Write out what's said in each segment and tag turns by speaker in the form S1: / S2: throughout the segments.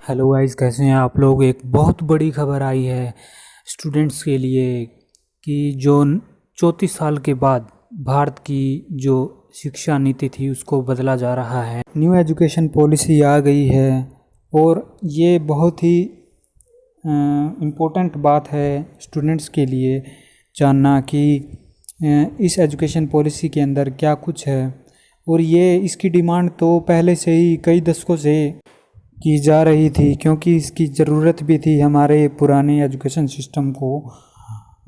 S1: Hello guys, कैसे हैं आप लोग। एक बहुत बड़ी खबर आई है स्टूडेंट्स के लिए कि जो 34 साल के बाद भारत की जो शिक्षा नीति थी उसको बदला जा रहा है। न्यू एजुकेशन पॉलिसी आ गई है और ये बहुत ही इम्पोर्टेंट बात है स्टूडेंट्स के लिए जानना कि इस एजुकेशन पॉलिसी के अंदर क्या कुछ है। और ये इसकी डिमांड तो पहले से ही कई दशकों से की जा रही थी, क्योंकि इसकी ज़रूरत भी थी हमारे पुराने एजुकेशन सिस्टम को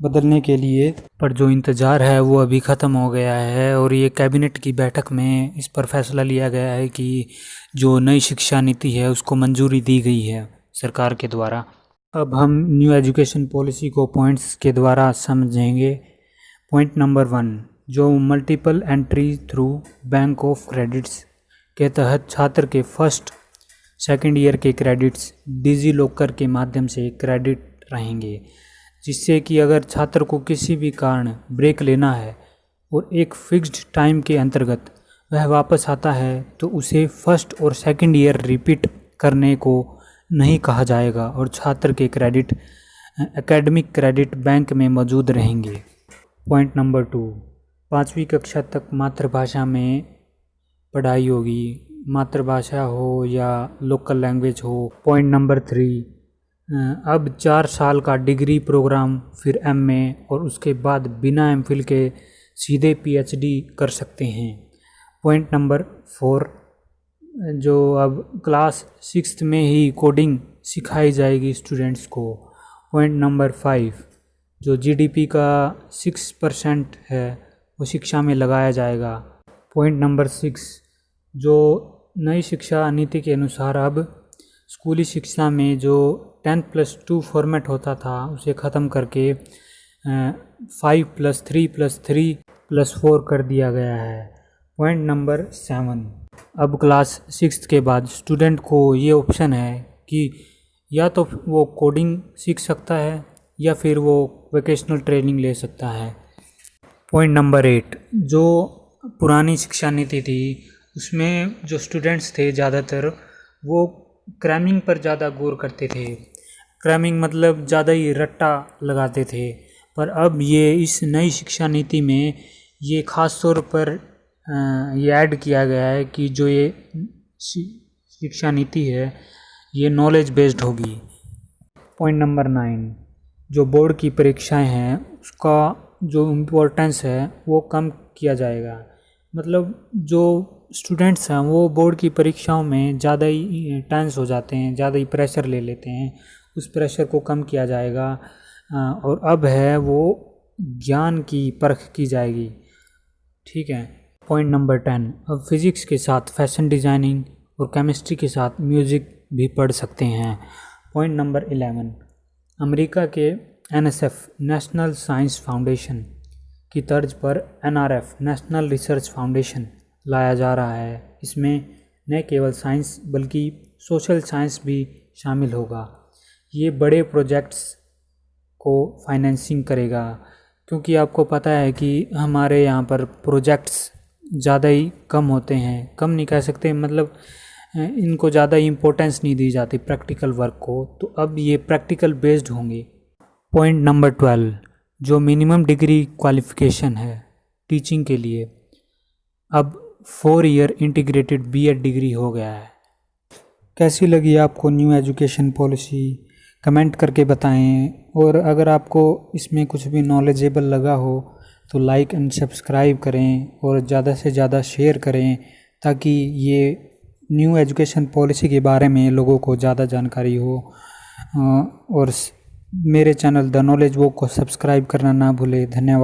S1: बदलने के लिए। पर जो इंतज़ार है वो अभी ख़त्म हो गया है और ये कैबिनेट की बैठक में इस पर फैसला लिया गया है कि जो नई शिक्षा नीति है उसको मंजूरी दी गई है सरकार के द्वारा। अब हम न्यू एजुकेशन पॉलिसी को पॉइंट्स के द्वारा समझेंगे। पॉइंट नंबर 1, जो multiple entry through bank of credits के तहत छात्र के फर्स्ट सेकेंड ईयर के क्रेडिट्स डिजी लॉकर के माध्यम से क्रेडिट रहेंगे, जिससे कि अगर छात्र को किसी भी कारण ब्रेक लेना है और एक फिक्स्ड टाइम के अंतर्गत वह वापस आता है तो उसे फर्स्ट और सेकेंड ईयर रिपीट करने को नहीं कहा जाएगा और छात्र के क्रेडिट एकेडमिक क्रेडिट बैंक में मौजूद रहेंगे। पॉइंट नंबर 2, 5वीं कक्षा तक मातृभाषा में पढ़ाई होगी, मातृभाषा हो या लोकल लैंग्वेज हो। पॉइंट नंबर 3, अब 4 साल का डिग्री प्रोग्राम, फिर एमए और उसके बाद बिना एमफिल के सीधे पीएचडी कर सकते हैं। पॉइंट नंबर 4, जो अब क्लास 6 में ही कोडिंग सिखाई जाएगी स्टूडेंट्स को। पॉइंट नंबर 5, जो जीडीपी का 6% है वो शिक्षा में लगाया जाएगा। पॉइंट नंबर 6, जो नई शिक्षा नीति के अनुसार अब स्कूली शिक्षा में जो 10+2 फॉर्मेट होता था उसे ख़त्म करके 5+3+3+4 कर दिया गया है। पॉइंट नंबर 7, अब क्लास 6 के बाद स्टूडेंट को ये ऑप्शन है कि या तो वो कोडिंग सीख सकता है या फिर वो वोकेशनल ट्रेनिंग ले सकता है। पॉइंट नंबर 8, जो पुरानी शिक्षा नीति थी उसमें जो स्टूडेंट्स थे ज़्यादातर वो क्रैमिंग पर ज़्यादा गौर करते थे। क्रैमिंग मतलब ज़्यादा ही रट्टा लगाते थे, पर अब ये इस नई शिक्षा नीति में ये ख़ास तौर पर ये ऐड किया गया है कि जो ये शिक्षा नीति है ये नॉलेज बेस्ड होगी। पॉइंट नंबर 9, जो बोर्ड की परीक्षाएं हैं उसका जो इम्पोर्टेंस है वो कम किया जाएगा। मतलब जो स्टूडेंट्स हैं वो बोर्ड की परीक्षाओं में ज़्यादा ही टेंस हो जाते हैं, ज़्यादा ही प्रेशर ले लेते हैं, उस प्रेशर को कम किया जाएगा। और अब है वो ज्ञान की परख की जाएगी। ठीक है। पॉइंट नंबर 10, अब फिज़िक्स के साथ फैशन डिज़ाइनिंग और केमिस्ट्री के साथ म्यूज़िक भी पढ़ सकते हैं। पॉइंट नंबर 11, अमेरिका के एनएसएफ नेशनल साइंस फाउंडेशन की तर्ज पर एनआरएफ नेशनल रिसर्च फाउंडेशन लाया जा रहा है। इसमें न केवल साइंस बल्कि सोशल साइंस भी शामिल होगा। ये बड़े प्रोजेक्ट्स को फाइनेंसिंग करेगा, क्योंकि आपको पता है कि हमारे यहाँ पर प्रोजेक्ट्स ज़्यादा ही कम होते हैं, कम नहीं कह सकते, मतलब इनको ज़्यादा इम्पोर्टेंस नहीं दी जाती प्रैक्टिकल वर्क को, तो अब ये प्रैक्टिकल बेस्ड होंगे। पॉइंट नंबर 12, जो मिनिमम डिग्री क्वालिफ़िकेशन है टीचिंग के लिए अब 4 ईयर इंटीग्रेटेड बीएड डिग्री हो गया है। कैसी लगी आपको न्यू एजुकेशन पॉलिसी, कमेंट करके बताएं। और अगर आपको इसमें कुछ भी नॉलेजेबल लगा हो तो लाइक एंड सब्सक्राइब करें और ज़्यादा से ज़्यादा शेयर करें, ताकि ये न्यू एजुकेशन पॉलिसी के बारे में लोगों को ज़्यादा जानकारी हो। और मेरे चैनल द नॉलेज वॉक को सब्सक्राइब करना ना भूलें। धन्यवाद।